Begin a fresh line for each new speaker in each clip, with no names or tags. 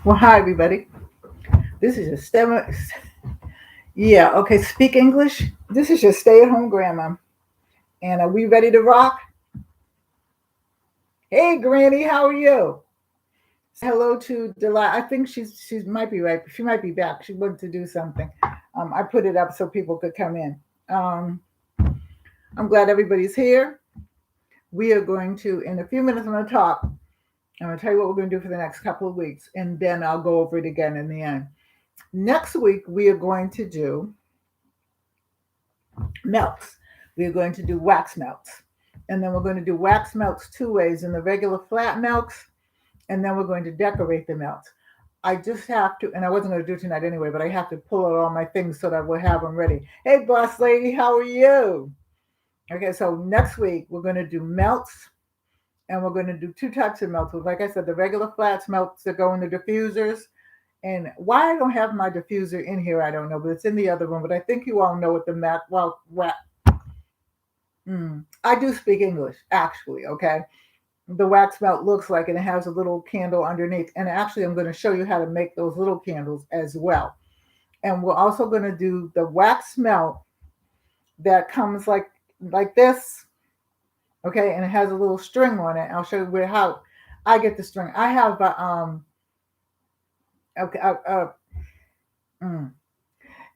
Well, hi everybody. This is your STEM. Yeah, okay. Speak English. This is your stay-at-home grandma, and are we ready to rock? Hey, Granny, how are you? Say hello to Delight. I think she might be right. She might be back. She wanted to do something. I put it up so people could come in. Um, I'm glad everybody's here. We are going to, in a few minutes, I'm going to talk. I'm going to tell you what we're going to do for the next couple of weeks, and then I'll go over it again in the end. Next week, we are going to do melts. We're going to do wax melts. And then we're going to do wax melts two ways in the regular flat melts, and then we're going to decorate the melts. I just have to, and I wasn't going to do it tonight anyway, but I have to pull out all my things so that we'll have them ready. Hey, boss lady, how are you? Okay, so next week we're going to do melts, and we're going to do two types of melts. Like I said, the regular flats melts that go in the diffusers. And why I don't have my diffuser in here, I don't know, but it's in the other room. But I think you all know what the mat. Well, I do speak English, actually, okay? The wax melt looks like, and it has a little candle underneath. And actually, I'm going to show you how to make those little candles as well. And we're also going to do the wax melt that comes like this, okay? And it has a little string on it. I'll show you how I get the string. I have okay, mm.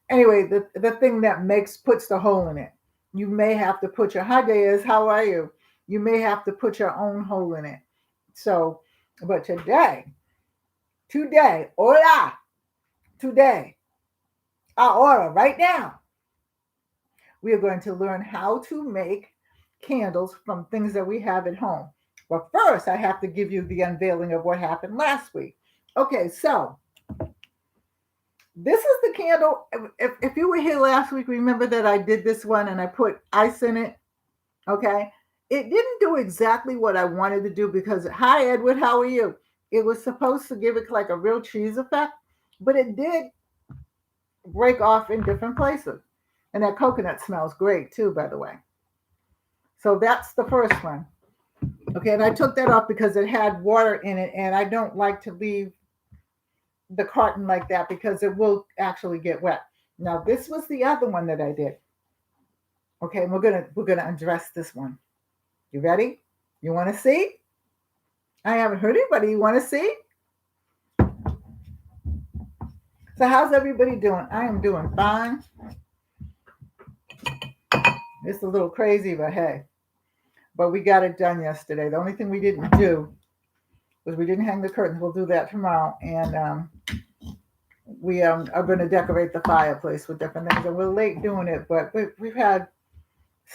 Anyway, the thing that makes puts the hole in it. You may have to put your hi Deas, how are you? You may have to put your own hole in it. So, but hola, today, ahora, right now, we are going to learn how to make candles from things that we have at home. But first, I have to give you the unveiling of what happened last week. Okay, so this is the candle. If you were here last week, remember that I did this one and I put ice in it. Okay. It didn't do exactly what I wanted to do because, hi, Edward, how are you? It was supposed to give it like a real cheese effect, but it did break off in different places. And that coconut smells great too, by the way. So that's the first one. Okay. And I took that off because it had water in it, and I don't like to leave the carton like that because it will actually get wet. Now, this was the other one that I did. Okay. And we're gonna address this one. You ready? You want to see? I haven't heard anybody. You want to see? So how's everybody doing? I am doing fine. It's a little crazy, but hey. But we got it done yesterday. The only thing we didn't do was we didn't hang the curtains. We'll do that tomorrow. And we are going to decorate the fireplace with different things. And we're late doing it, but we've had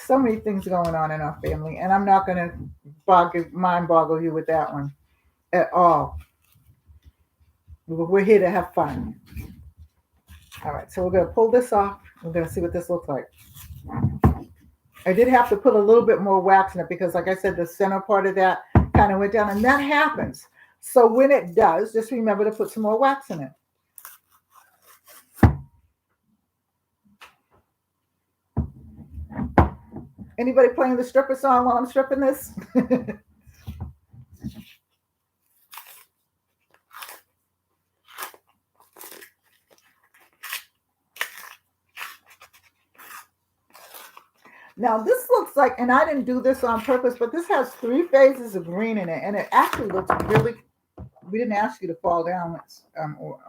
so many things going on in our family. And I'm not going to mind boggle you with that one at all. We're here to have fun. All right, so we're going to pull this off. We're going to see what this looks like. I did have to put a little bit more wax in it because, like I said, the center part of that kind of went down, and that happens. So when it does, just remember to put some more wax in it. Anybody playing the stripper song while I'm stripping this? Now this looks like, and I didn't do this on purpose, but this has three phases of green in it, and it actually looks really. We didn't ask you to fall down,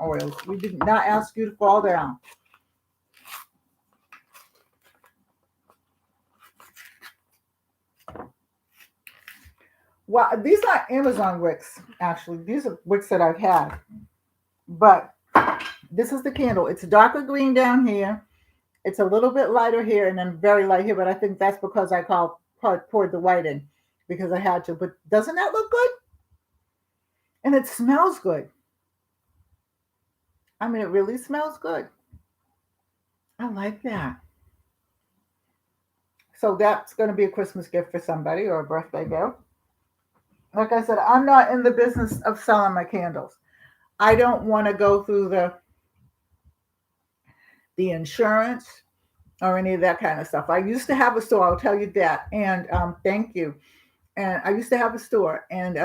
oils. We did not ask you to fall down. Well, these are Amazon wicks, actually. These are wicks that I've had, but this is the candle. It's darker green down here. It's a little bit lighter here, and then very light here. But I think that's because I poured the white in because I had to. But doesn't that look good? And it smells good. I mean, it really smells good. I like that. So that's going to be a Christmas gift for somebody or a birthday gift. Like I said, I'm not in the business of selling my candles. I don't want to go through the insurance or any of that kind of stuff. I used to have a store. I'll tell you that. And thank you. And I used to have a store, and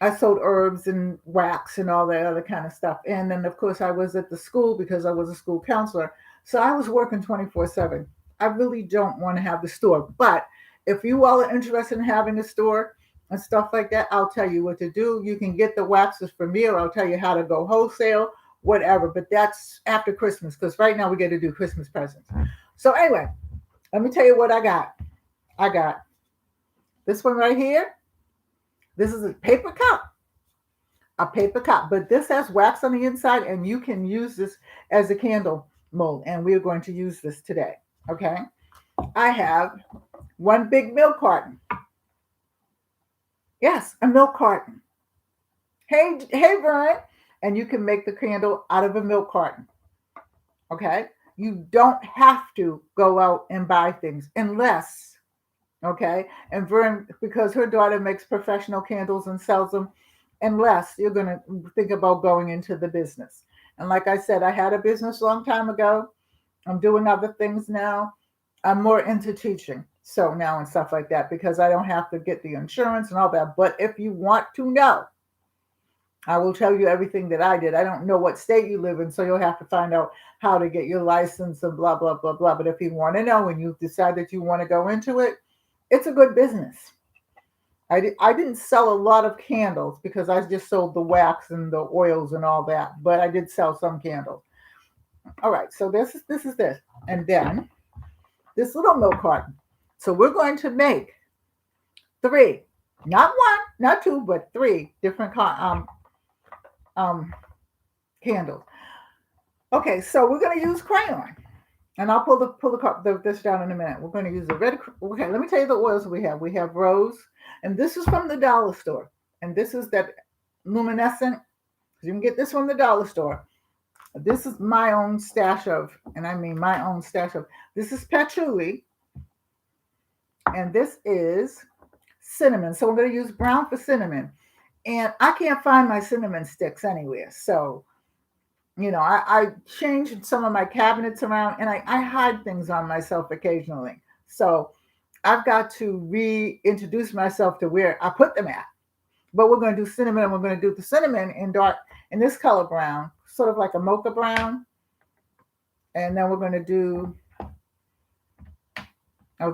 I sold herbs and wax and all that other kind of stuff. And then, of course, I was at the school because I was a school counselor. So I was working 24/7. I really don't want to have the store. But if you all are interested in having a store and stuff like that, I'll tell you what to do. You can get the waxes from me, or I'll tell you how to go wholesale, whatever. But that's after Christmas, because right now we got to do Christmas presents. So, anyway, let me tell you what I got. I got this one right here. This is a paper cup, but this has wax on the inside, and you can use this as a candle mold. And we are going to use this today. Okay. I have one big milk carton. Yes, a milk carton. Hey, Vern. And you can make the candle out of a milk carton. Okay. You don't have to go out and buy things unless, okay. And Vern, because her daughter makes professional candles and sells them, unless you're going to think about going into the business. And like I said, I had a business a long time ago. I'm doing other things now. I'm more into teaching. So now and stuff like that, because I don't have to get the insurance and all that. But if you want to know, I will tell you everything that I did. I don't know what state you live in, so you'll have to find out how to get your license and blah, blah, blah, blah. But if you want to know and you decide that you want to go into it, it's a good business. I didn't sell a lot of candles because I just sold the wax and the oils and all that, but I did sell some candles. All right, so this is this. And then this little milk carton. So we're going to make 3, not 1, not 2, but 3 different candles. Okay, so we're going to use crayon. And I'll pull this down in a minute. We're going to use the red. Okay, let me tell you the oils we have. We have rose, and this is from the dollar store. And this is that luminescent. You can get this from the dollar store. This is my own stash of, and I mean my own stash of. This is patchouli, and this is cinnamon. So we're going to use brown for cinnamon. And I can't find my cinnamon sticks anywhere. So I changed some of my cabinets around, and I hide things on myself occasionally. So I've got to reintroduce myself to where I put them at. But we're going to do cinnamon, and we're going to do the cinnamon in this color brown, sort of like a mocha brown. And then we're going to do,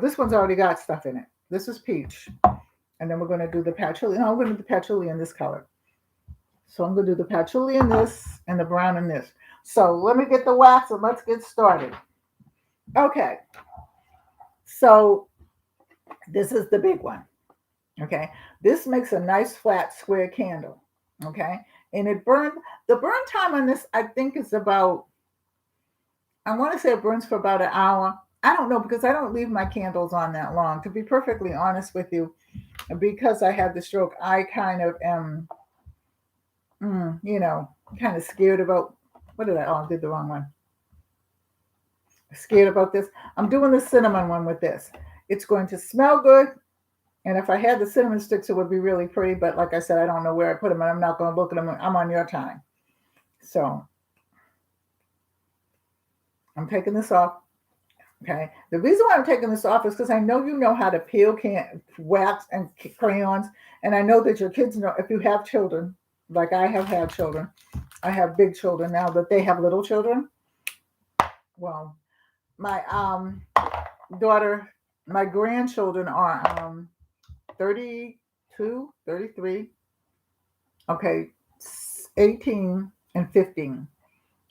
this one's already got stuff in it. This is peach. And then we're going to do the patchouli. No, we're going to do the patchouli in this color. So I'm going to do the patchouli in this and the brown in this. So let me get the wax and let's get started. Okay. So this is the big one. Okay. This makes a nice flat square candle. Okay. And the burn time on this, I think is about, I want to say it burns for about an hour. I don't know, because I don't leave my candles on that long. To be perfectly honest with you, because I had the stroke, I kind of am, kind of scared about, I did the wrong one. Scared about this. I'm doing the cinnamon one with this. It's going to smell good. And if I had the cinnamon sticks, it would be really pretty. But like I said, I don't know where I put them, and I'm not going to look at them. I'm on your time. So I'm taking this off. Okay. The reason why I'm taking this off is because I know you know how to peel wax and crayons. And I know that your kids know, if you have children, like I have had children, I have big children now, that they have little children. Well, my daughter, my grandchildren are 32, 33, okay, 18 and 15.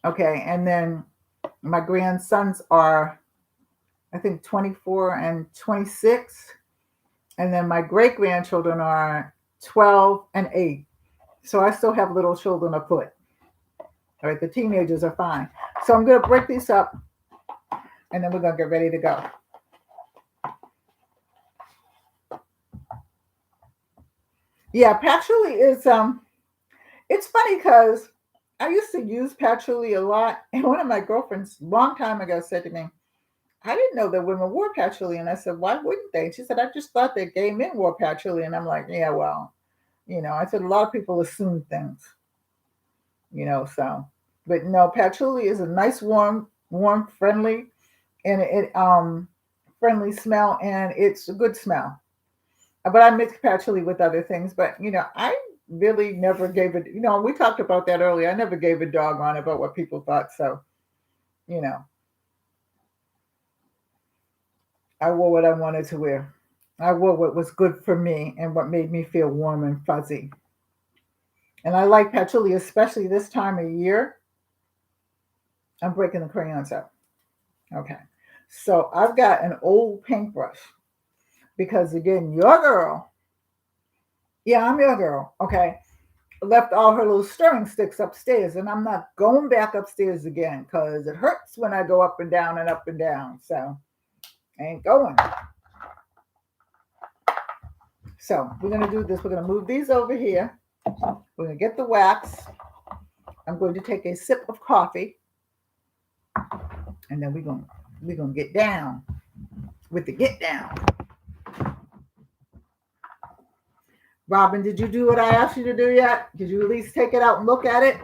Okay. And then my grandsons are, I think, 24 and 26. And then my great grandchildren are 12 and 8. So I still have little children afoot. All right, the teenagers are fine. So I'm going to break these up, and then we're going to get ready to go. Yeah, patchouli is, it's funny because I used to use patchouli a lot. And one of my girlfriends a long time ago said to me, I didn't know that women wore patchouli. And I said, why wouldn't they? She said, I just thought that gay men wore patchouli. And I'm like, yeah, well, I said, a lot of people assume things, so. But no, patchouli is a nice, warm, friendly, and it friendly smell, and it's a good smell. But I mix patchouli with other things. But, really never gave it. We talked about that earlier. I never gave a dog on about what people thought. So, you know, I wore what I wanted to wear. I wore what was good for me and what made me feel warm and fuzzy. And I like patchouli, especially this time of year. I'm breaking the crayons up. Okay. So I've got an old paintbrush because, again, your girl, yeah, I'm your girl, okay, left all her little stirring sticks upstairs, and I'm not going back upstairs again because it hurts when I go up and down and up and down. So I ain't going. So we're going to do this. We're going to move these over here. We're going to get the wax. I'm going to take a sip of coffee, and then we're gonna get down with the get down. Robin, did you do what I asked you to do yet? Did you at least take it out and look at it?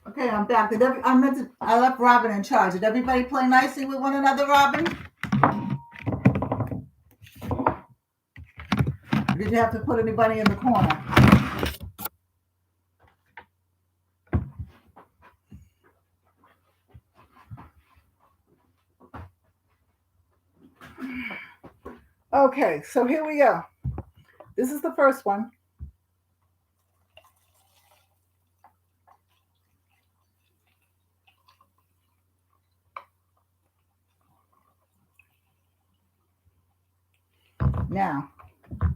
Okay, I'm back. I left Robin in charge. Did everybody play nicely with one another, Robin? Or did you have to put anybody in the corner? Okay, so here we go. This is the first one. Now,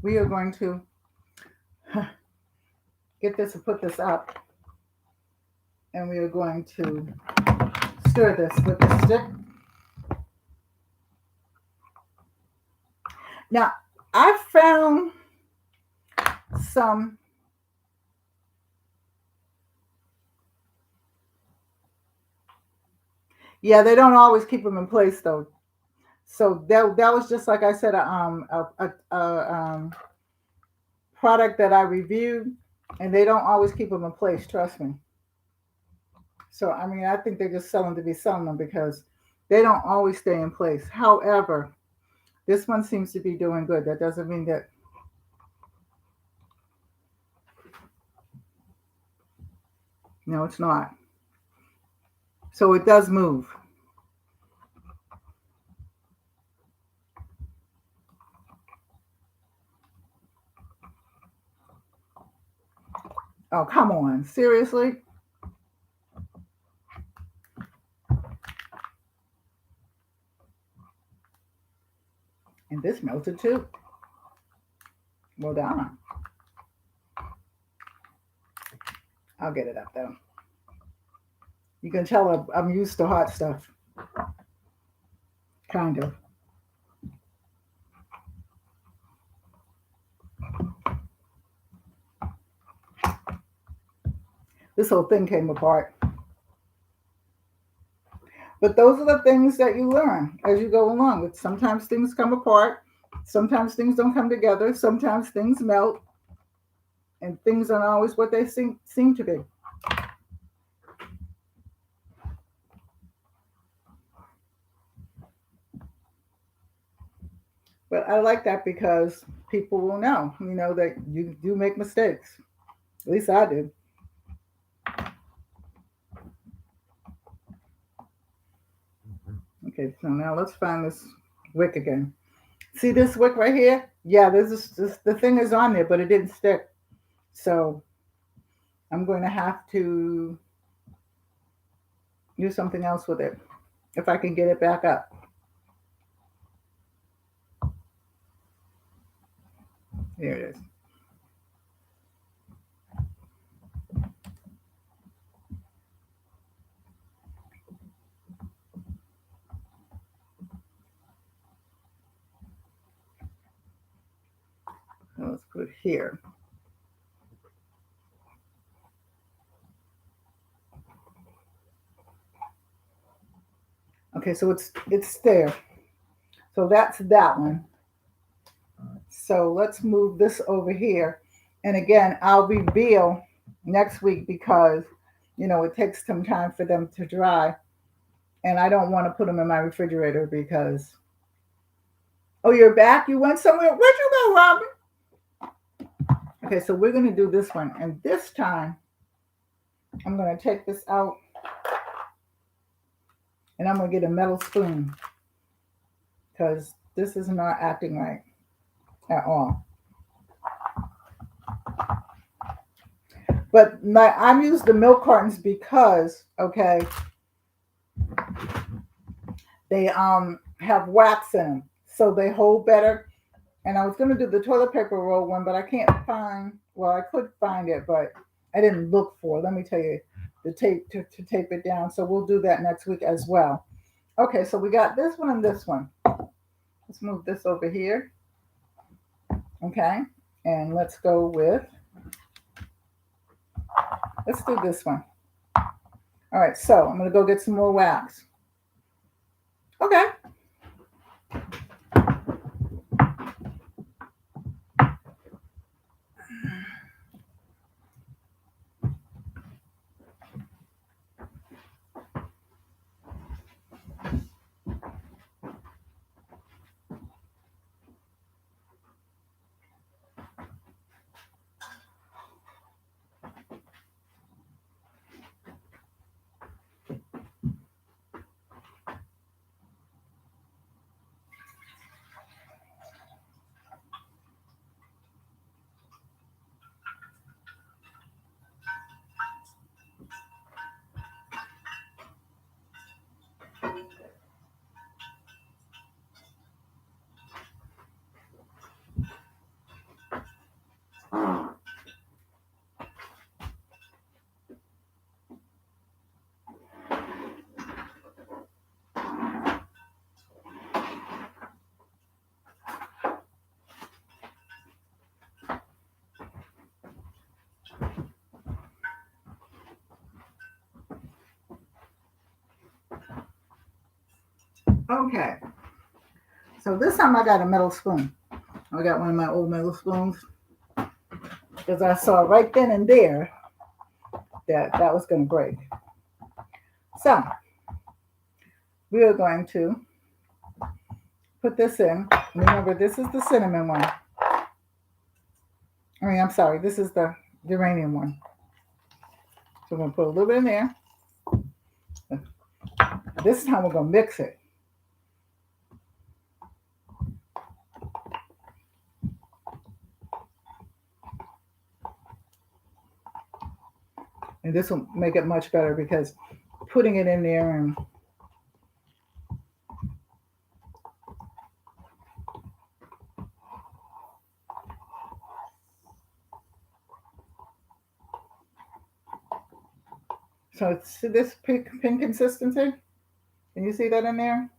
we are going to get this and put this up. And we are going to stir this with the stick. Now, I found some yeah, they don't always keep them in place though. So that was just like I said, a product that I reviewed, and they don't always keep them in place. Trust me. So I mean, I think they just sell them to be selling them because they don't always stay in place. However, this one seems to be doing good. That doesn't mean that. No, it's not. So it does move. Oh, come on. Seriously? And this melted too. Well done. I'll get it up though. You can tell I'm used to hot stuff. Kind of. This whole thing came apart. But those are the things that you learn as you go along. Sometimes things come apart. Sometimes things don't come together. Sometimes things melt. And things aren't always what they seem to be. But I like that because people will know, that you do make mistakes. At least I did. Okay, so now let's find this wick again. See this wick right here? Yeah, this the thing is on there, but it didn't stick. So I'm going to have to do something else with it if I can get it back up. There it is. So let's put it here. Okay, so it's there. So that's that one. So let's move this over here. And again, I'll reveal next week because it takes some time for them to dry. And I don't want to put them in my refrigerator because oh, you're back? You went somewhere? Where'd you go, Robin? Okay, so we're gonna do this one. And this time I'm gonna take this out and I'm gonna get a metal spoon because this is not acting right at all. But I'm using the milk cartons because okay, they have wax in them, so they hold better. And I was gonna do the toilet paper roll one, but I can't find. Well, I could find it, but I didn't look for it. Let me tell you, the tape to tape it down. So we'll do that next week as well. Okay, so we got this one and this one. Let's move this over here. Okay, and let's go with. Let's do this one. All right, so I'm gonna go get some more wax. Okay. Okay. So this time I got a metal spoon. I got one of my old metal spoons because I saw right then and there that was going to break. So we are going to put this in. Remember, this is the cinnamon one. I'm sorry, this is the uranium one. So we're going to put a little bit in there. This time we're going to mix it. And this will make it much better because putting it in there and so it's this pink consistency. Can you see that in there?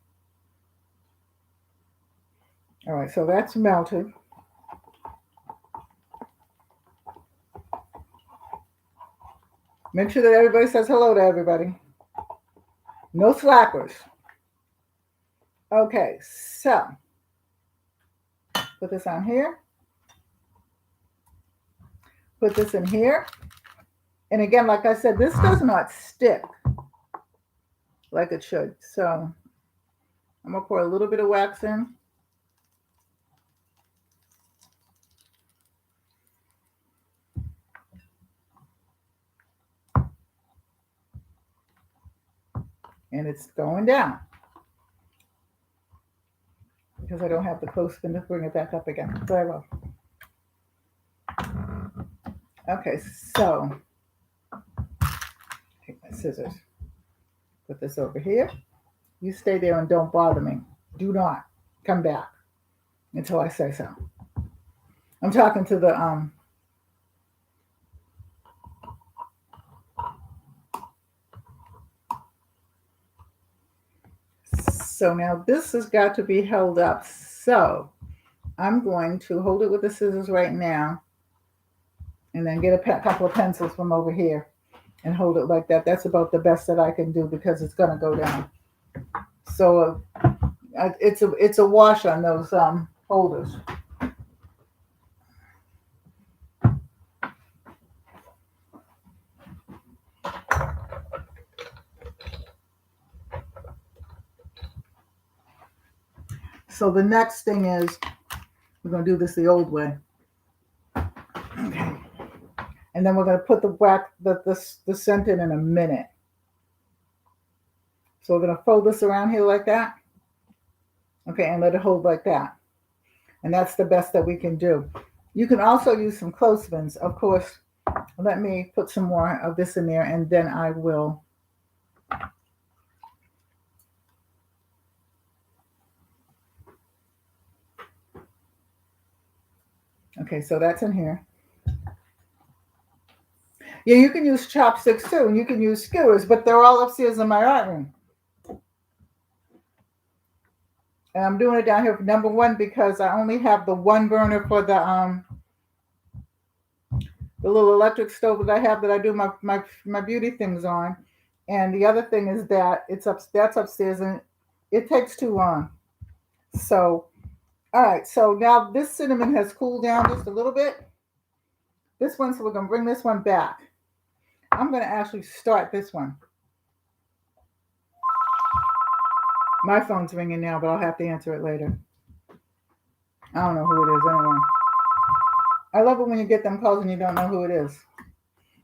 All right, so that's melted. Make sure that everybody says hello to everybody. No slackers. Okay, so put this on here. Put this in here. And again, like I said, this does not stick like it should. So I'm going to pour a little bit of wax in. And it's going down because I don't have the clothespin to bring it back up again. Very well. Okay, so take my scissors. Put this over here. You stay there and don't bother me. Do not come back until I say so. I'm talking to the So now this has got to be held up. So I'm going to hold it with the scissors right now and then get a couple of pencils from over here and hold it like that. That's about the best that I can do because it's going to go down. So it's a wash on those holders. So the next thing is we're going to do this the old way. Okay. And then we're going to put the scent in a minute. So we're going to fold this around here like that. Okay, and let it hold like that. And that's the best that we can do. You can also use some clothespins. Of course, let me put some more of this in there and then I will. Okay, so that's in here. Yeah, you can use chopsticks too, and you can use skewers, but they're all upstairs in my art room. And I'm doing it down here for number one because I only have the one burner for the little electric stove that I have that I do my beauty things on. And the other thing is that that's upstairs and it takes too long. So, all right. So now this cinnamon has cooled down just a little bit. So we're going to bring this one back. I'm going to actually start this one. My phone's ringing now, but I'll have to answer it later. I don't know who it is anyway. I love it when you get them calls and you don't know who it is.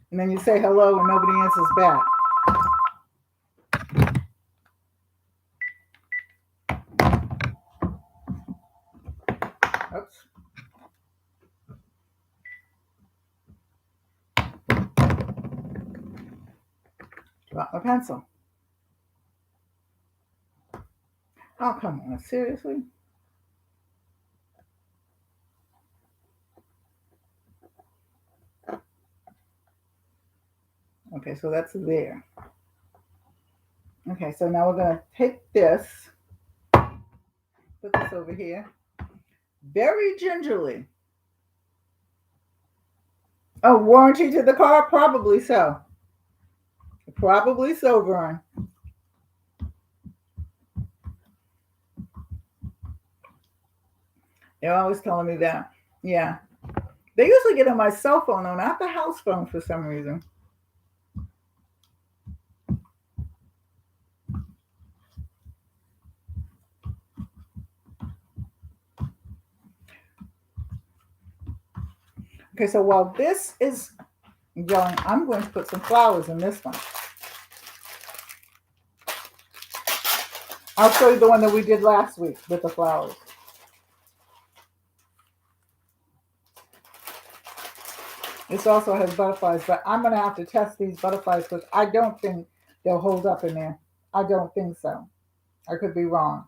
And then you say hello and nobody answers back. Oops. Drop my pencil. Oh, come on. Seriously? Okay, so that's there. Okay, so now we're going to take this, put this over here, very gingerly. Oh, warranty to the car? Probably so. Probably so, Vern. They're always telling me that. Yeah. They usually get on my cell phone, though, not the house phone for some reason. Okay, so while this is going, I'm going to put some flowers in this one. I'll show you the one that we did last week with the flowers. This also has butterflies, but I'm going to have to test these butterflies because I don't think they'll hold up in there. I don't think so. I could be wrong.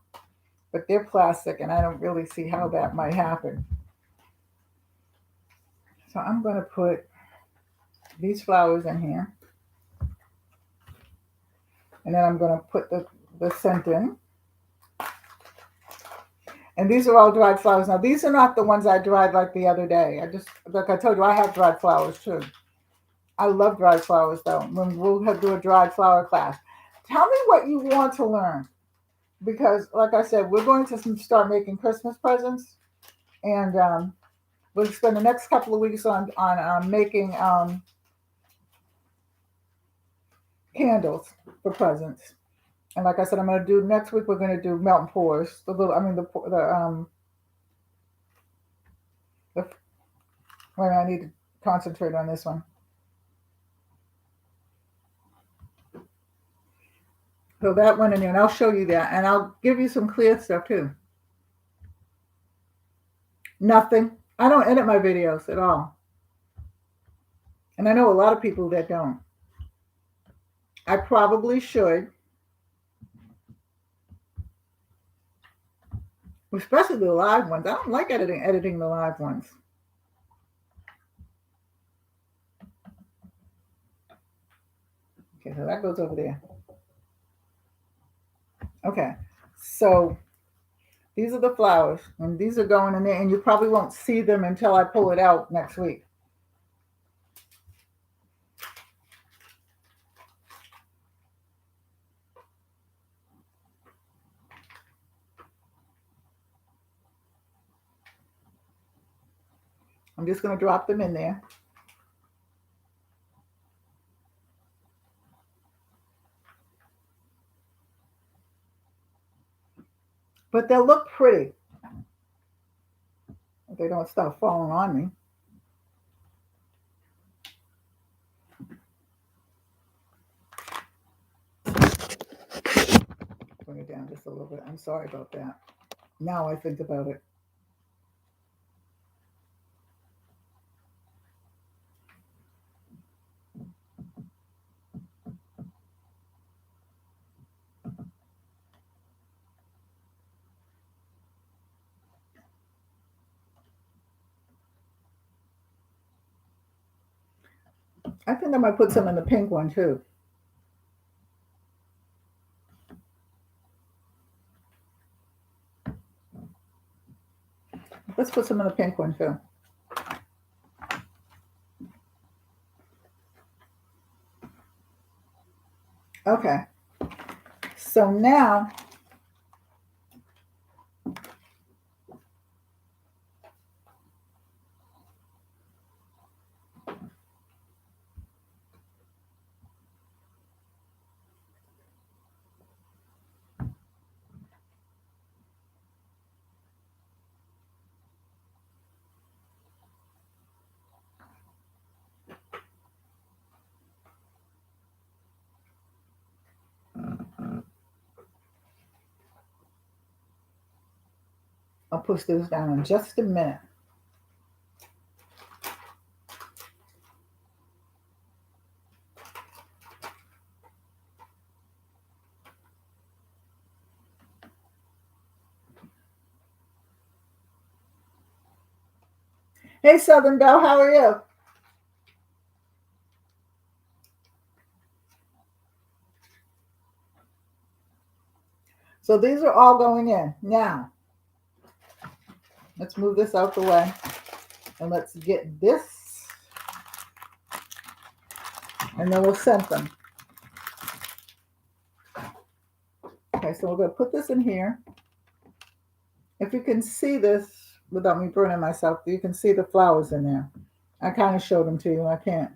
But they're plastic, and I don't really see how that might happen. So I'm going to put these flowers in here. And then I'm going to put the scent in. And these are all dried flowers. Now, these are not the ones I dried like the other day. Like I told you, I have dried flowers too. I love dried flowers though. We'll do a dried flower class. Tell me what you want to learn. Because like I said, we're going to start making Christmas presents. And we'll spend the next couple of weeks on making candles for presents. And like I said, I'm going to do next week. We're going to do melt and pours. Wait, I need to concentrate on this one. So that went in there, and I'll show you that, and I'll give you some clear stuff too. Nothing. I don't edit my videos at all. And I know a lot of people that don't. I probably should, especially the live ones. I don't like editing the live ones. Okay, so that goes over there. Okay, so these are the flowers, and these are going in there, and you probably won't see them until I pull it out next week. I'm just going to drop them in there. But they'll look pretty if they don't start falling on me. Bring it down just a little bit. I'm sorry about that. Now I think about it. I think I might put some in the pink one too. Let's put some in the pink one too. Okay. So now I'll push this down in just a minute. Hey, Southern Belle, how are you? So these are all going in. Now, let's move this out the way. And let's get this. And then we'll scent them. Okay, so we're going to put this in here. If you can see this, without me burning myself, you can see the flowers in there. I kind of showed them to you. I can't.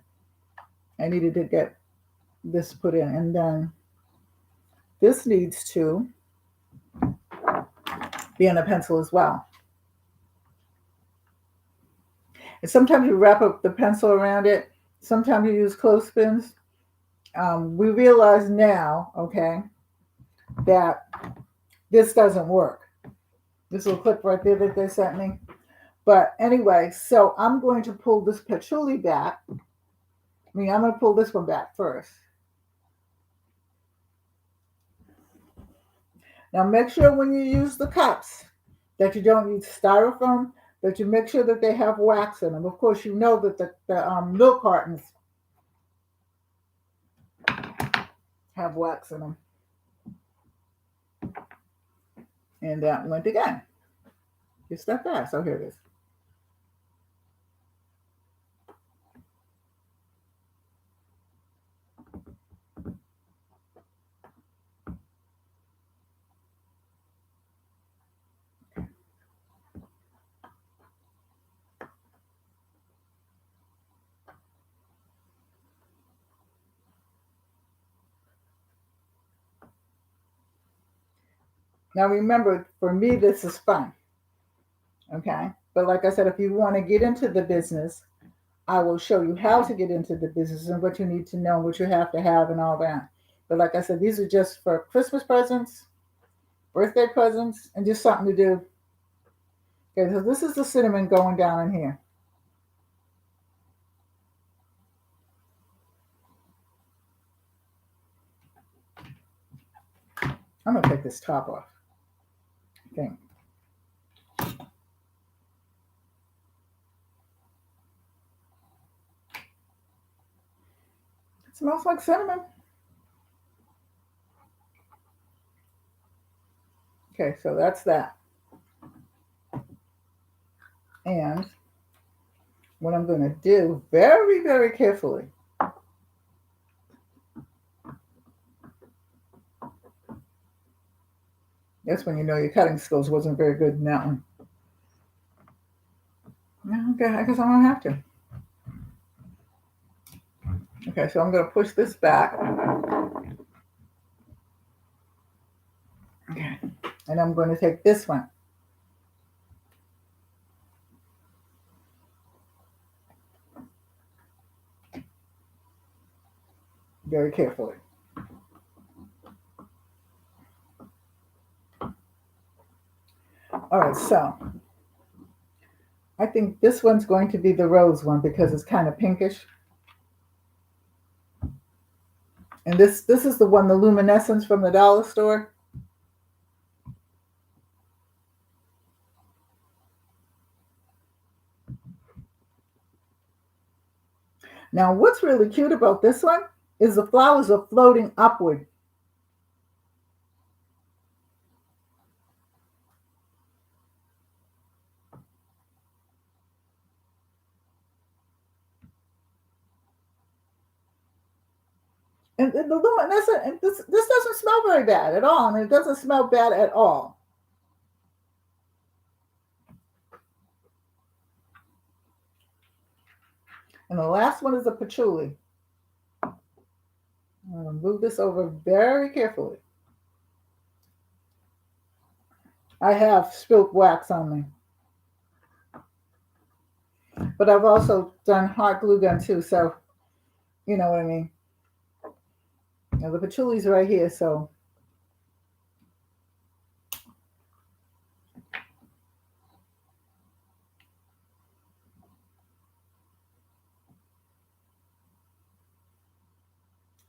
I needed to get this put in. And then this needs to be in a pencil as well. And sometimes you wrap up the pencil around it. Sometimes you use clothespins. We realize now, okay, that this doesn't work. This little clip right there that they sent me. But anyway, so I'm going to pull this patchouli back. I'm going to pull this one back first. Now make sure when you use the cups that you don't use styrofoam, that you make sure that they have wax in them. Of course, you know that the milk cartons have wax in them. And that went again. Just that fast. Oh, here it is. Now remember, for me, this is fun. Okay? But like I said, if you want to get into the business, I will show you how to get into the business and what you need to know, what you have to have and all that. But like I said, these are just for Christmas presents, birthday presents, and just something to do. Okay, so this is the cinnamon going down in here. I'm going to take this top off. Okay. It smells like cinnamon. Okay, so that's that. And what I'm going to do very, very carefully. That's when you know your cutting skills wasn't very good in that one. Okay, I guess I'm going to have to. Okay, so I'm going to push this back. Okay, and I'm going to take this one. Very carefully. All right, so I think this one's going to be the rose one because it's kind of pinkish. And this is the one, the luminescence from the dollar store. Now, what's really cute about this one is the flowers are floating upward. And the luminescent, this doesn't smell very bad at all. I mean, it doesn't smell bad at all. And the last one is a patchouli. I'm going to move this over very carefully. I have spilt wax on me. But I've also done hot glue gun too, so you know what I mean. Now the patchouli's right here, so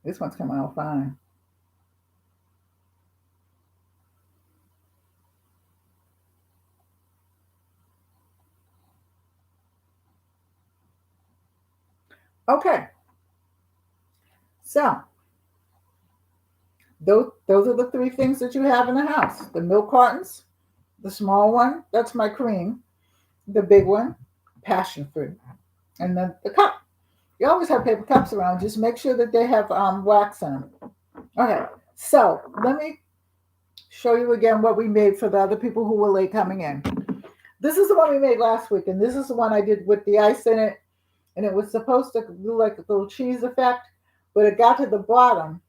this one's coming out fine. Okay. So those are the three things that you have in the house. The milk cartons, the small one, that's my cream. The big one, passion fruit. And then the cup. You always have paper cups around. Just make sure that they have wax in them. Okay, so let me show you again what we made for the other people who were late coming in. This is the one we made last week, and this is the one I did with the ice in it. And it was supposed to do like a little cheese effect, but it got to the bottom,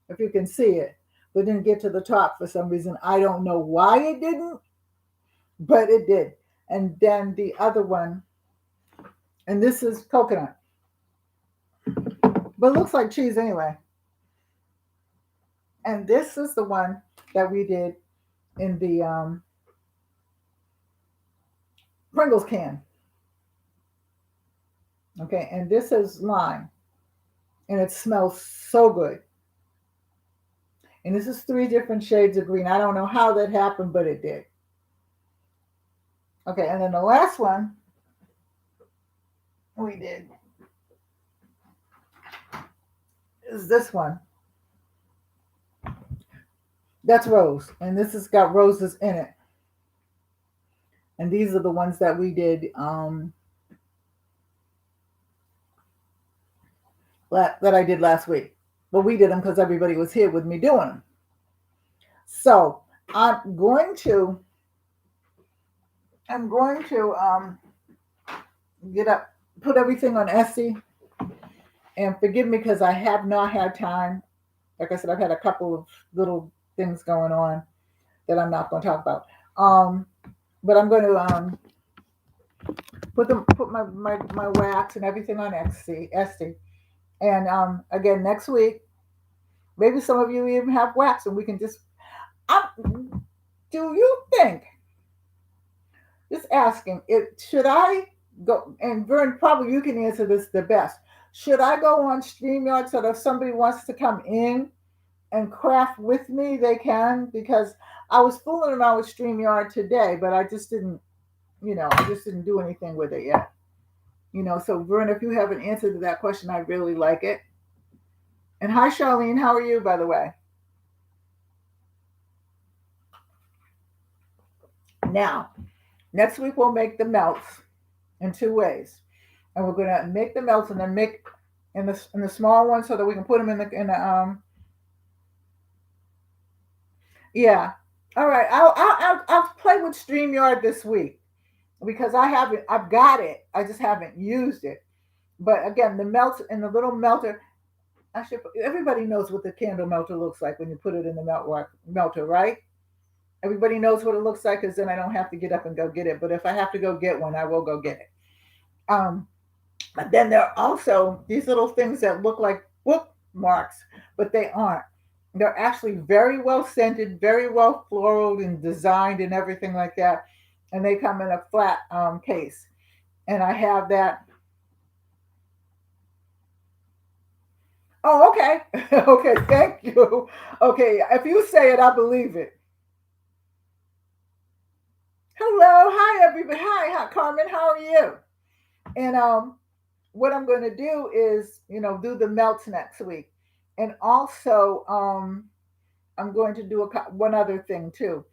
if you can see it, but didn't get to the top for some reason. I don't know why it didn't, but it did. And then the other one, and this is coconut, but it looks like cheese anyway. And this is the one that we did in the Pringles can. Okay, and this is lime, and it smells so good. And this is 3 different shades of green. I don't know how that happened, but it did. Okay, and then the last one we did is this one. That's rose, and this has got roses in it. And these are the ones that we did that I did last week. But we did them because everybody was here with me doing them. So I'm going to get up, put everything on Etsy, and forgive me because I have not had time. Like I said, I've had a couple of little things going on that I'm not going to talk about. But I'm going to put my wax and everything on Etsy. And again, next week Maybe some of you even have wax, and we can just. Do you think? Just asking. It should I go? And Vern, probably you can answer this the best. Should I go on StreamYard so that if somebody wants to come in and craft with me, they can? Because I was fooling around with StreamYard today, but I just didn't, I just didn't do anything with it yet. So Vern, if you have an answer to that question, I really like it. And hi, Charlene. How are you, by the way? Now, next week we'll make the melts in two ways, and we're gonna make the melts and then make in the small ones so that we can put them in the. Yeah. All right. I'll play with StreamYard this week because I've got it. I just haven't used it. But again, the melts in the little melter. Everybody knows what the candle melter looks like when you put it in the melter, right? Everybody knows what it looks like because then I don't have to get up and go get it. But if I have to go get one, I will go get it. But then there are also these little things that look like bookmarks, but they aren't. They're actually very well scented, very well floraled and designed and everything like that. And they come in a flat case. And I have that. Oh, okay. Okay, thank you. Okay, if you say it, I believe it. Hello, hi everybody. Hi, Carmen. How are you? And what I'm going to do is, do the melts next week, and also I'm going to do one other thing too.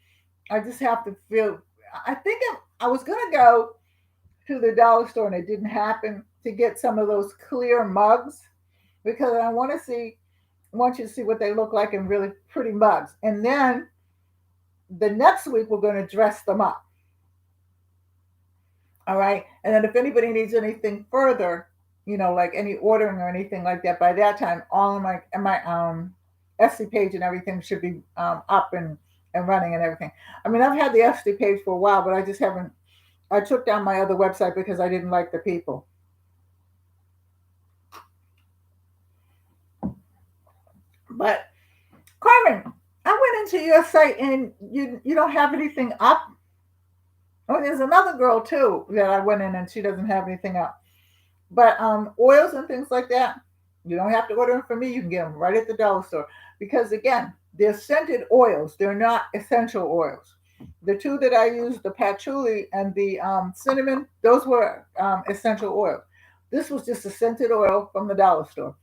I just have to feel. I think I was going to go to the dollar store, and it didn't happen to get some of those clear mugs because I want to see. I want you to see what they look like in really pretty mugs, and then the next week we're going to dress them up. All right. And then if anybody needs anything further, like any ordering or anything like that, by that time, all of my Etsy page and everything should be up and running and everything. I mean, I've had the Etsy page for a while, but I just haven't. I took down my other website because I didn't like the people. But Carmen, I went into your site and you don't have anything up. Oh, there's another girl too that I went in and she doesn't have anything up. But oils and things like that, you don't have to order them from me. You can get them right at the dollar store. Because again, they're scented oils. They're not essential oils. The two that I used, the patchouli and the cinnamon, those were essential oils. This was just a scented oil from the dollar store.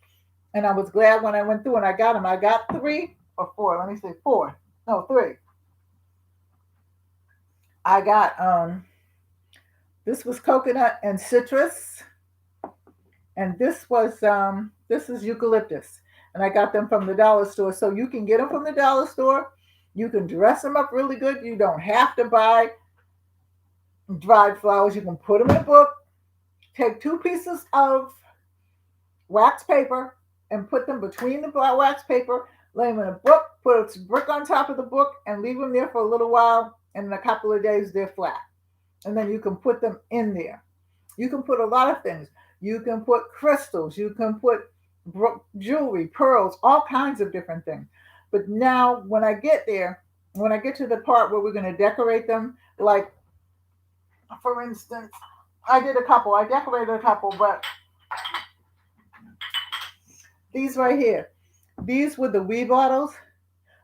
And I was glad when I went through and I got them. I got 3 or 4. Let me say 4. No, 3. I got this was coconut and citrus, and this is eucalyptus, and I got them from the dollar store. So you can get them from the dollar store. You can dress them up really good. You don't have to buy dried flowers. You can put them in a book. Take 2 pieces of wax paper and put them between the wax paper. Lay them in a book. Put a brick on top of the book and leave them there for a little while. And in a couple of days, they're flat. And then you can put them in there. You can put a lot of things. You can put crystals. You can put jewelry, pearls, all kinds of different things. But now, when I get to the part where we're going to decorate them, like, for instance, I decorated a couple, but these right here, these were the wee bottles.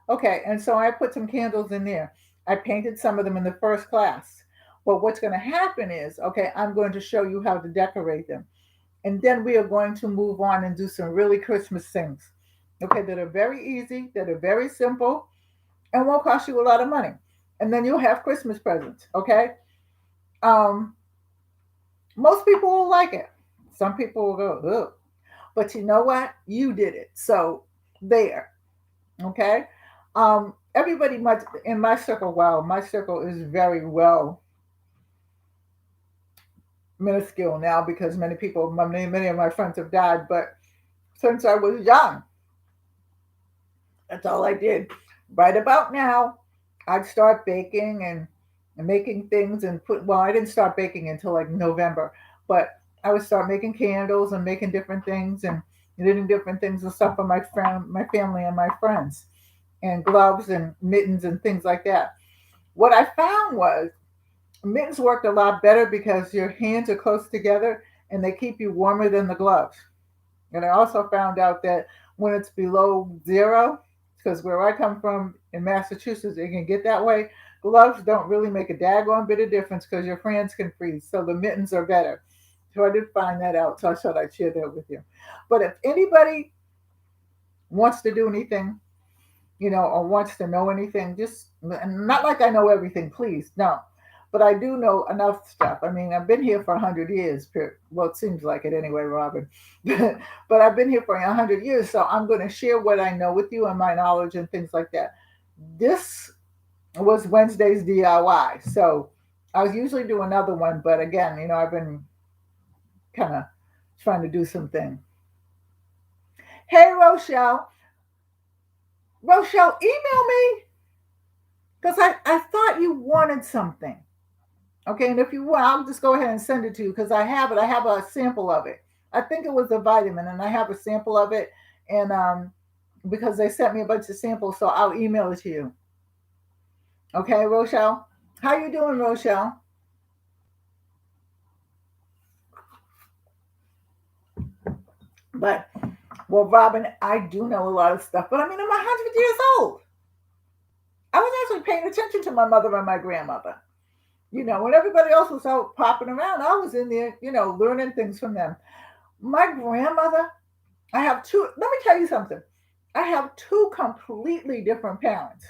Okay, and so I put some candles in there. I painted some of them in the first class. But what's going to happen is, okay, I'm going to show you how to decorate them. And then we are going to move on and do some really Christmas things, okay, that are very easy, that are very simple, and won't cost you a lot of money. And then you'll have Christmas presents, okay? Most people will like it. Some people will go, ugh. But you know what? You did it. So there, okay? Everybody in my circle, wow, my circle is very well minuscule now because many of my friends have died. But since I was young, that's all I did. Right about now, I'd start baking and making things I didn't start baking until like November, but I would start making candles and making different things. And getting different things and stuff for my family and my friends, and gloves and mittens and things like that. What I found was mittens worked a lot better because your hands are close together and they keep you warmer than the gloves. And I also found out that when it's below zero, because where I come from in Massachusetts, it can get that way. Gloves don't really make a daggone bit of difference because your hands can freeze. So the mittens are better. So I did find that out. So I thought I'd share that with you. But if anybody wants to do anything, or wants to know anything, just not like I know everything, please, no. But I do know enough stuff. I mean, I've been here for 100 years. Well, it seems like it anyway, Robin. But I've been here for 100 years, so I'm going to share what I know with you and my knowledge and things like that. This was Wednesday's DIY. So I was usually do another one, but again, I've been kind of trying to do something. Hey, Rochelle. Rochelle, email me because I thought you wanted something. Okay, and if you want, I'll just go ahead and send it to you because I have it. I have a sample of it. I think it was a vitamin, and I have a sample of it. And because they sent me a bunch of samples, so I'll email it to you. Okay, Rochelle? How you doing, Rochelle? But, well, Robin, I do know a lot of stuff, but I mean, I'm 100 years old. I was actually paying attention to my mother and my grandmother. When everybody else was out popping around, I was in there, learning things from them. My grandmother, I have two, let me tell you something. I have two completely different parents.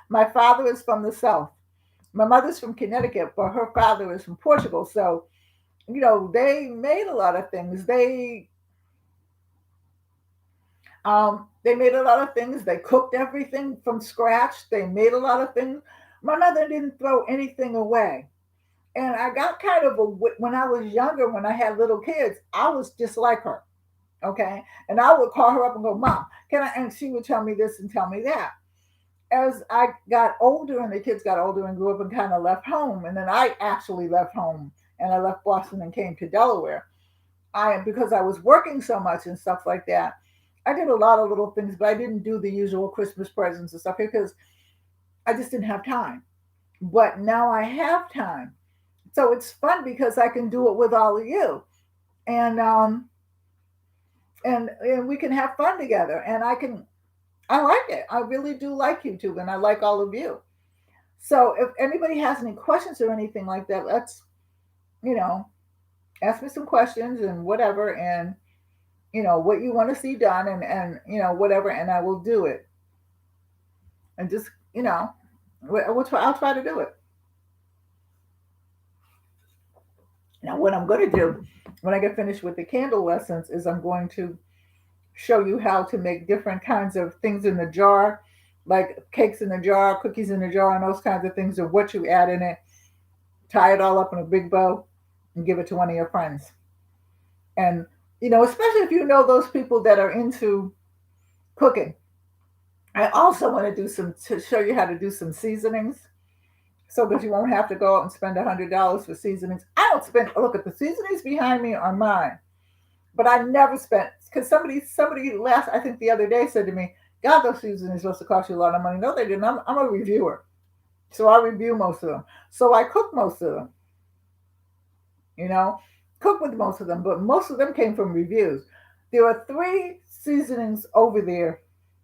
My father is from the South. My mother's from Connecticut, but her father is from Portugal. So, they made a lot of things. They made a lot of things. They cooked everything from scratch. They made a lot of things. My mother didn't throw anything away. And I got kind of when I was younger, when I had little kids, I was just like her. Okay. And I would call her up and go, Mom, can I? And she would tell me this and tell me that. As I got older and the kids got older and grew up and kind of left home, and then I actually left home and I left Boston and came to Delaware. Because I was working so much and stuff like that, I did a lot of little things, but I didn't do the usual Christmas presents and stuff because I just didn't have time. But now I have time. So it's fun because I can do it with all of you. And and we can have fun together. And I like it. I really do like YouTube and I like all of you. So if anybody has any questions or anything like that, let's, you know, ask me some questions and whatever, and what you want to see done, and whatever, and I will do it. And just I'll try to do it. Now what I'm going to do when I get finished with the candle lessons is I'm going to show you how to make different kinds of things in the jar, like cakes in the jar, cookies in the jar, and those kinds of things, of what you add in it. Tie it all up in a big bow and give it to one of your friends. And especially if you know those people that are into cooking. I also want to show you how to do some seasonings, so that you won't have to go out and spend $100 for seasonings. I don't spend. Look at the seasonings behind me are mine, but I never spent, because somebody last, I think the other day, said to me, "God, those seasonings supposed to cost you a lot of money." No, they didn't. I'm a reviewer, so I review most of them. So I cook most of them. You know, cook with most of them, but most of them came from reviews. There are three seasonings over there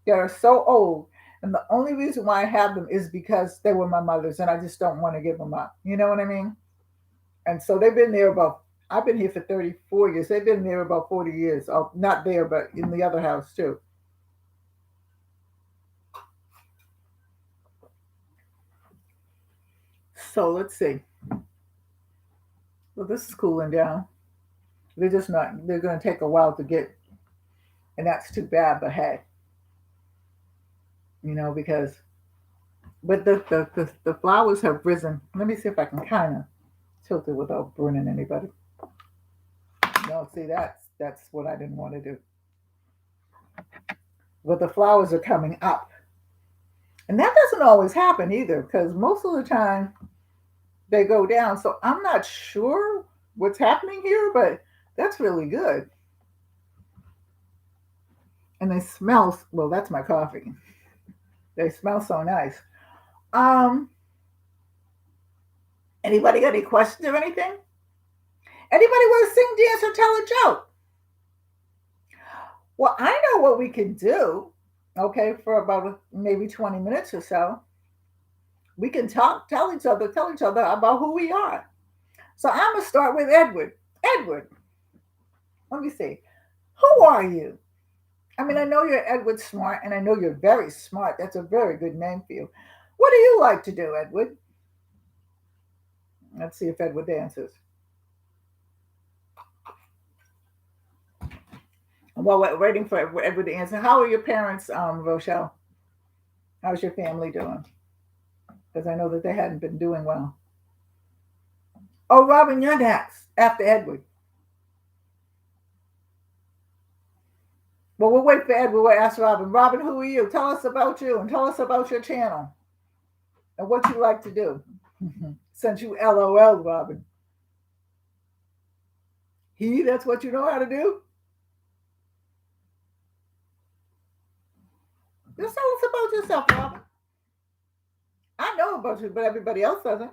that are so old, and the only reason why I have them is because they were my mother's, and I just don't want to give them up. You know what I mean? And so they've been there about. I've been here for 34 years. They've been there about 40 years. Oh, not there, but in the other house too. So let's see. Well, this is cooling down. They're just not. They're going to take a while to get, and that's too bad. But hey, because but the flowers have risen. Let me see if I can kind of tilt it without burning anybody. No, see, that's what I didn't want to do. But the flowers are coming up, and that doesn't always happen either, because most of the time they go down. So I'm not sure what's happening here, but that's really good. and they smell, well, that's my coffee. They smell so nice. Um, Anybody got any questions or anything? Anybody want to sing, dance, or tell a joke? Well, I know what we can do. Okay, for about maybe 20 minutes or so, we can talk, tell each other about who we are. So I'm gonna start with Edward. Edward, let me see. Who are you? I mean, I know you're Edward Smart, and I know you're very smart. That's a very good name for you. What do you like to do, Edward? Let's see if Edward answers. While we're waiting for Edward to answer, how are your parents, Rochelle? How's your family doing? Because I know that they hadn't been doing well. Oh, Robin, you're next after Edward. Well, we'll wait for Edward. We'll ask Robin. Robin, who are you? Tell us about you and tell us about your channel and what you like to do. Since you LOL, Robin. That's what you know how to do? Just tell us about yourself, Robin. I know about you, but everybody else doesn't.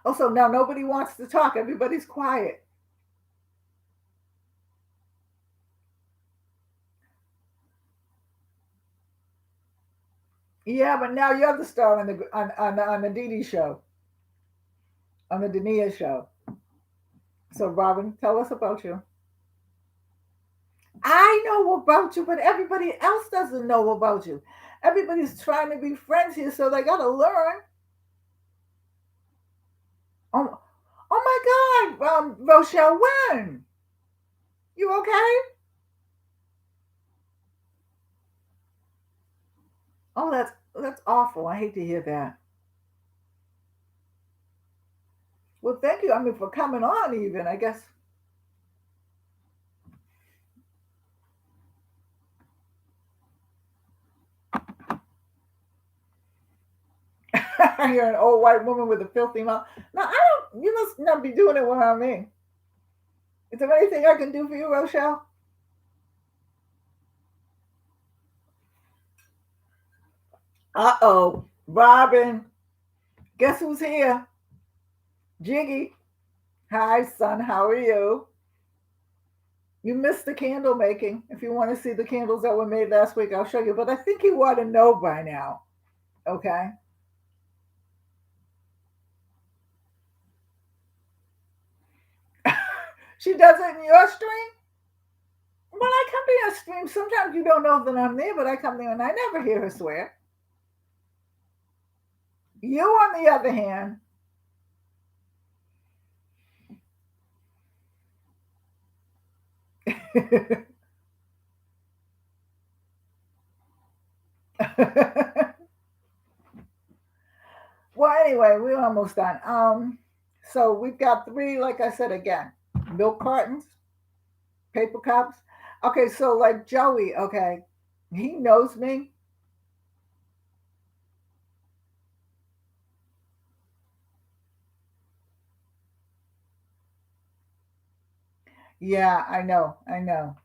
Also, now nobody wants to talk. Everybody's quiet. Yeah, but now you're the star on the Dee Dee show, on the Donia show. So, Robin, tell us about you. I know about you, but everybody else doesn't know about you. Everybody's trying to be friends here, so they gotta learn. Oh, oh my God, Rochelle, when? You okay? Oh, that's awful. I hate to hear that. Well, thank you. I mean, for coming on, even I guess. You're an old white woman with a filthy mouth. No, I don't. You must not be doing it around me. Is there anything I can do for you, Rochelle? Uh-oh, Robin. Guess who's here? Jiggy. Hi, son. How are you? You missed the candle making. If you want to see the candles that were made last week, I'll show you. But I think you ought to know by now. Okay. She does it in your stream? When I come to your stream, sometimes you don't know that I'm there, but I come there and I never hear her swear. You, on the other hand, well, anyway, we're almost done. So we've got three, like I said again, milk cartons, paper cups. Okay, so like Joey, okay, he knows me. Yeah, I know, I know.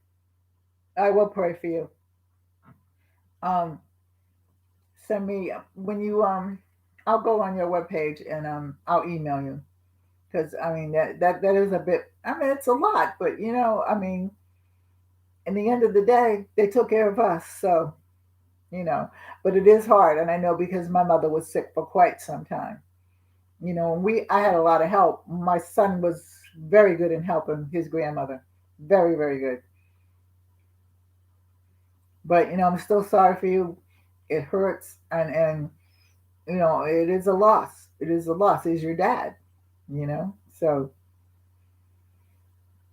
I will pray for you. Um, Send me when you I'll go on your webpage and I'll email you because I mean that is a bit. I mean it's a lot, but I mean in the end of the day they took care of us, so you know. But it is hard, and I know because my mother was sick for quite some time. And I had a lot of help. My son was very good in helping his grandmother, very very good. But I'm still sorry for you. It hurts, and it is a loss. It is a loss. He's your dad, So,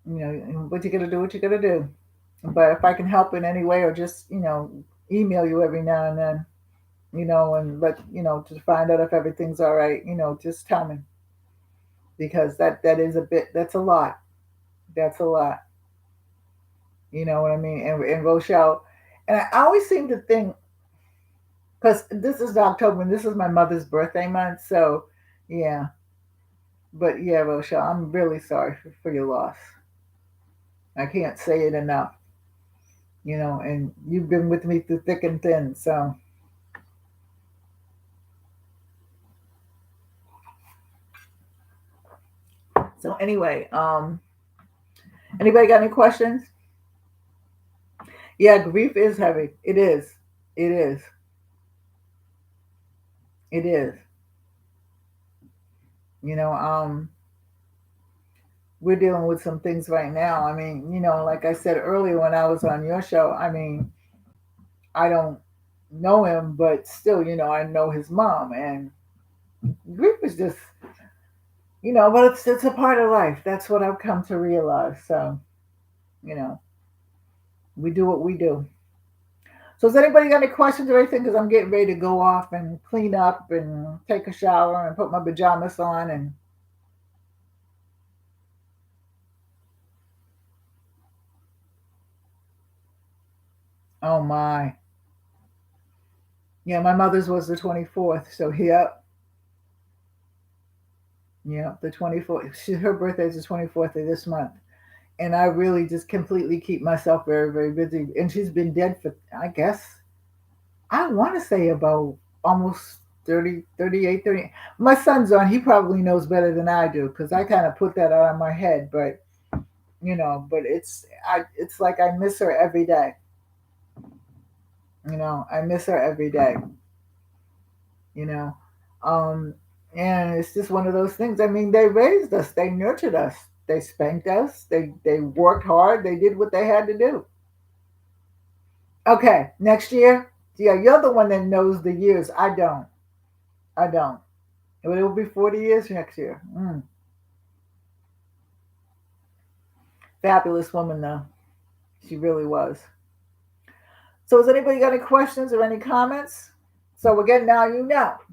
what you gotta do, what you gotta do. But if I can help in any way or just, email you every now and then, and to find out if everything's all right, just tell me. Because that is that's a lot. That's a lot. You know what I mean? And Rochelle, and I always seem to think Because this is October and this is my mother's birthday month. So, yeah. But yeah, Rochelle, I'm really sorry for your loss. I can't say it enough, and you've been with me through thick and thin. So anyway, anybody got any questions? Yeah, grief is heavy. It is. It is. It is. You know, um, we're dealing with some things right now. I mean, like I said earlier when I was on your show, I mean, I don't know him, but still, I know his mom, and grief is just, but it's a part of life. That's what I've come to realize. So, you know, we do what we do. So, has anybody got any questions or anything? Because I'm getting ready to go off and clean up and take a shower and put my pajamas on. And oh my, yeah, my mother's was the 24th. So, yeah, the 24th. Her birthday is the 24th of this month. And I really just completely keep myself very, very busy. And she's been dead for, I guess, I want to say about almost 30, 38, 30. My son's on. He probably knows better than I do because I kind of put that out of my head. But it's like I miss her every day. I miss her every day. You know, um, and it's just one of those things. I mean, they raised us, they nurtured us, they spanked us, they worked hard, they did what they had to do. Okay, next year, yeah, you're the one that knows the years. I don't. But it will be 40 years next year. Fabulous woman, though. She really was. So, has anybody got any questions or any comments? So again, now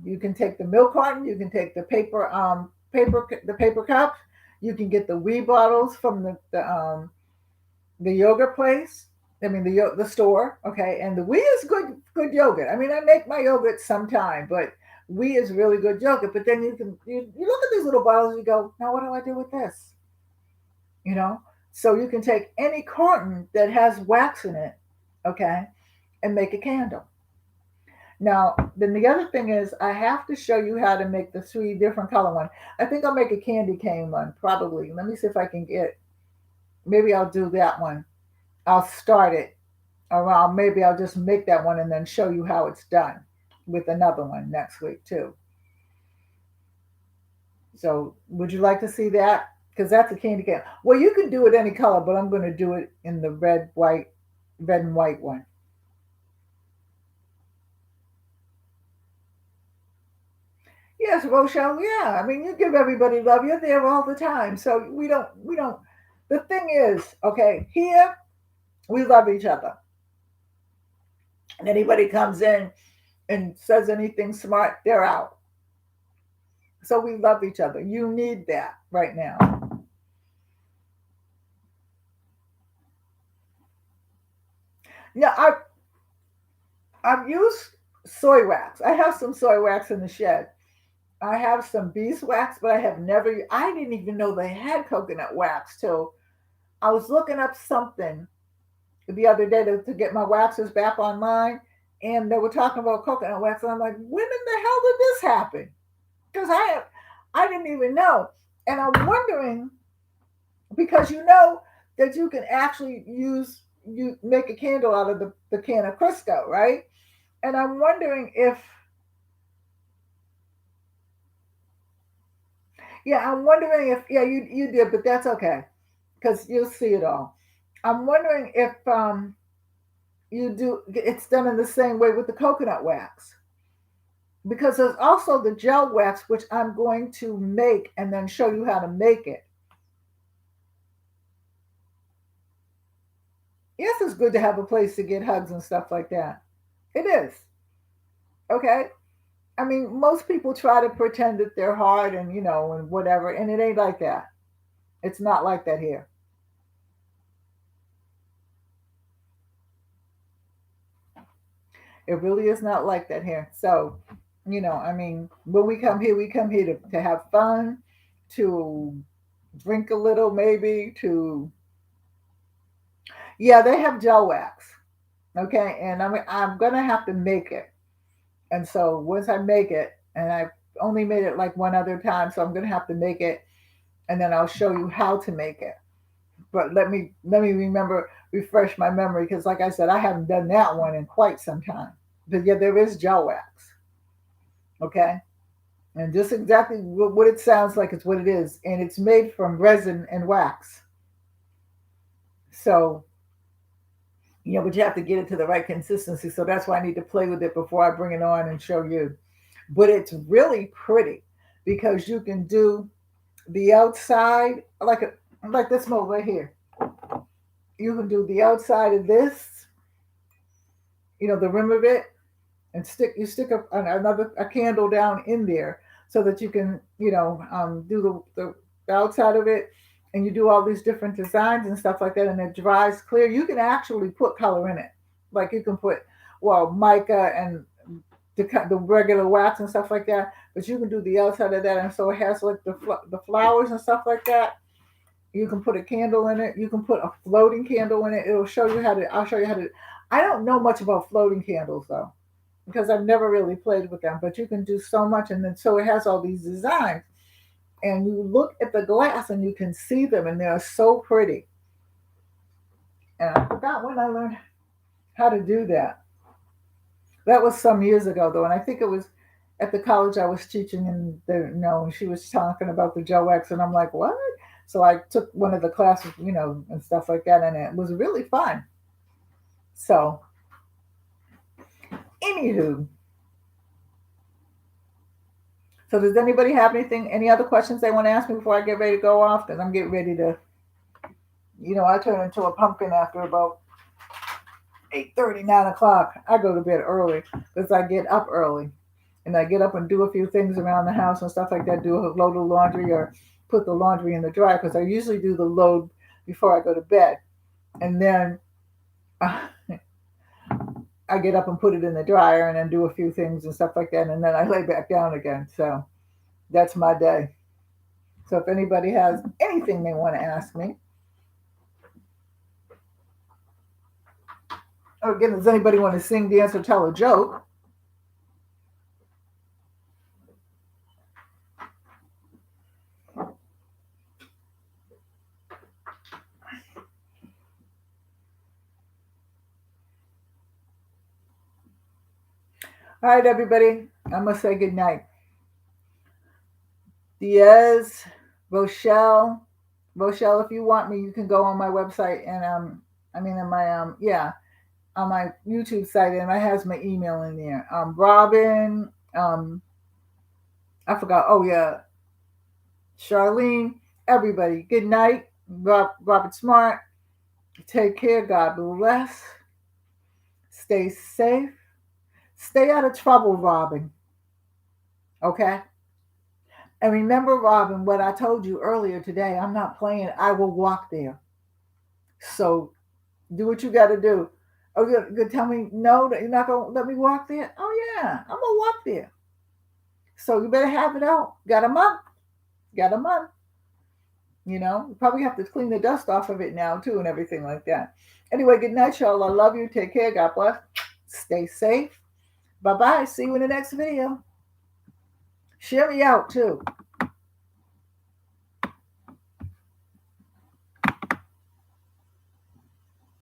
you can take the milk carton, you can take the the paper cups, you can get the wee bottles from the yogurt place. I mean the store, okay, and the wee is good yogurt. I mean, I make my yogurt sometime, but wee is really good yogurt. But then you look at these little bottles, and you go, now what do I do with this? You know, so you can take any carton that has wax in it, okay, and make a candle. Now, then the other thing is, I have to show you how to make the three different color one. I think I'll make a candy cane one, probably. Let me see if I can get. Maybe I'll do that one. I'll start it, or maybe I'll just make that one and then show you how it's done with another one next week too. So, would you like to see that? Because that's a candy cane. Well, you can do it any color, but I'm going to do it in the red and white one. Yes, Rochelle. Yeah, I mean, you give everybody love. You're there all the time, so we don't. The thing is, okay, here we love each other, and anybody comes in and says anything smart, they're out. So we love each other. You need that right now. Yeah, I've used soy wax. I have some soy wax in the shed. I have some beeswax, but I have never. I didn't even know they had coconut wax till I was looking up something the other day to get my waxes back online, and they were talking about coconut wax, and I'm like, when in the hell did this happen? Because I didn't even know, and I'm wondering because that you can actually you make a candle out of the can of Crisco, right? And I'm wondering if I'm wondering if you did, but that's okay because you'll see it all. I'm wondering if you do it's done in the same way with the coconut wax because there's also the gel wax which I'm going to make and then show you how to make it. Yes, it's good to have a place to get hugs and stuff like that. It is. Okay. I mean, most people try to pretend that they're hard and and whatever, and it ain't like that. It's not like that here. It really is not like that here. So, I mean, when we come here to have fun, to drink a little, maybe to, yeah, they have gel wax. Okay. And I'm going to have to make it. And so once I make it, and I've only made it like one other time, so I'm going to have to make it and then I'll show you how to make it. But let me refresh my memory because, like I said, I haven't done that one in quite some time. But yeah, there is gel wax, okay, and just exactly what it sounds like is what it is, and it's made from resin and wax. So but you have to get it to the right consistency. So that's why I need to play with it before I bring it on and show you. But it's really pretty because you can do the outside like this mold right here. You can do the outside of this, the rim of it, and stick a candle down in there so that you can do the outside of it, and you do all these different designs and stuff like that, and it dries clear. You can actually put color in it, like you can put mica and the regular wax and stuff like that, but you can do the outside of that, and so it has like the flowers and stuff like that. You can put a candle in it. You can put a floating candle in it. It'll show you how to. I'll show you how to. I don't know much about floating candles though, because I've never really played with them. But you can do so much, and then so it has all these designs, and you look at the glass and you can see them, and they're so pretty. And I forgot when I learned how to do that. That was some years ago though, and I think it was at the college I was teaching, and and she was talking about the gel wax, and I'm like, what? So I took one of the classes, and stuff like that, and it was really fun. So, anywho, so does anybody have any other questions they want to ask me before I get ready to go off? Because I'm getting ready to, I turn into a pumpkin after about 8:30, 9 o'clock. I go to bed early because I get up early, and I get up and do a few things around the house and stuff like that. Do a load of laundry or put the laundry in the dryer because I usually do the load before I go to bed, and then uh, I get up and put it in the dryer and then do a few things and stuff like that, and then I lay back down again. So that's my day. So if anybody has anything they want to ask me, or again, does anybody want to sing, dance, or tell a joke? All right, everybody. I'm gonna say good night. Diaz, Rochelle, Rochelle. If you want me, you can go on my website and in my on my YouTube site, and it has my email in there. Robin, I forgot. Oh yeah, Charlene. Everybody, good night. Robert Smart. Take care. God bless. Stay safe. Stay out of trouble, Robin. Okay. And remember, Robin, what I told you earlier today. I'm not playing. I will walk there. So do what you got to do. Oh, you're gonna tell me no that you're not gonna let me walk there? Oh yeah, I'm gonna walk there. So you better have it out. Got a month. Got a month. You probably have to clean the dust off of it now too, and everything like that. Anyway, good night, y'all. I love you. Take care. God bless. Stay safe. Bye bye. See you in the next video. Share me out too.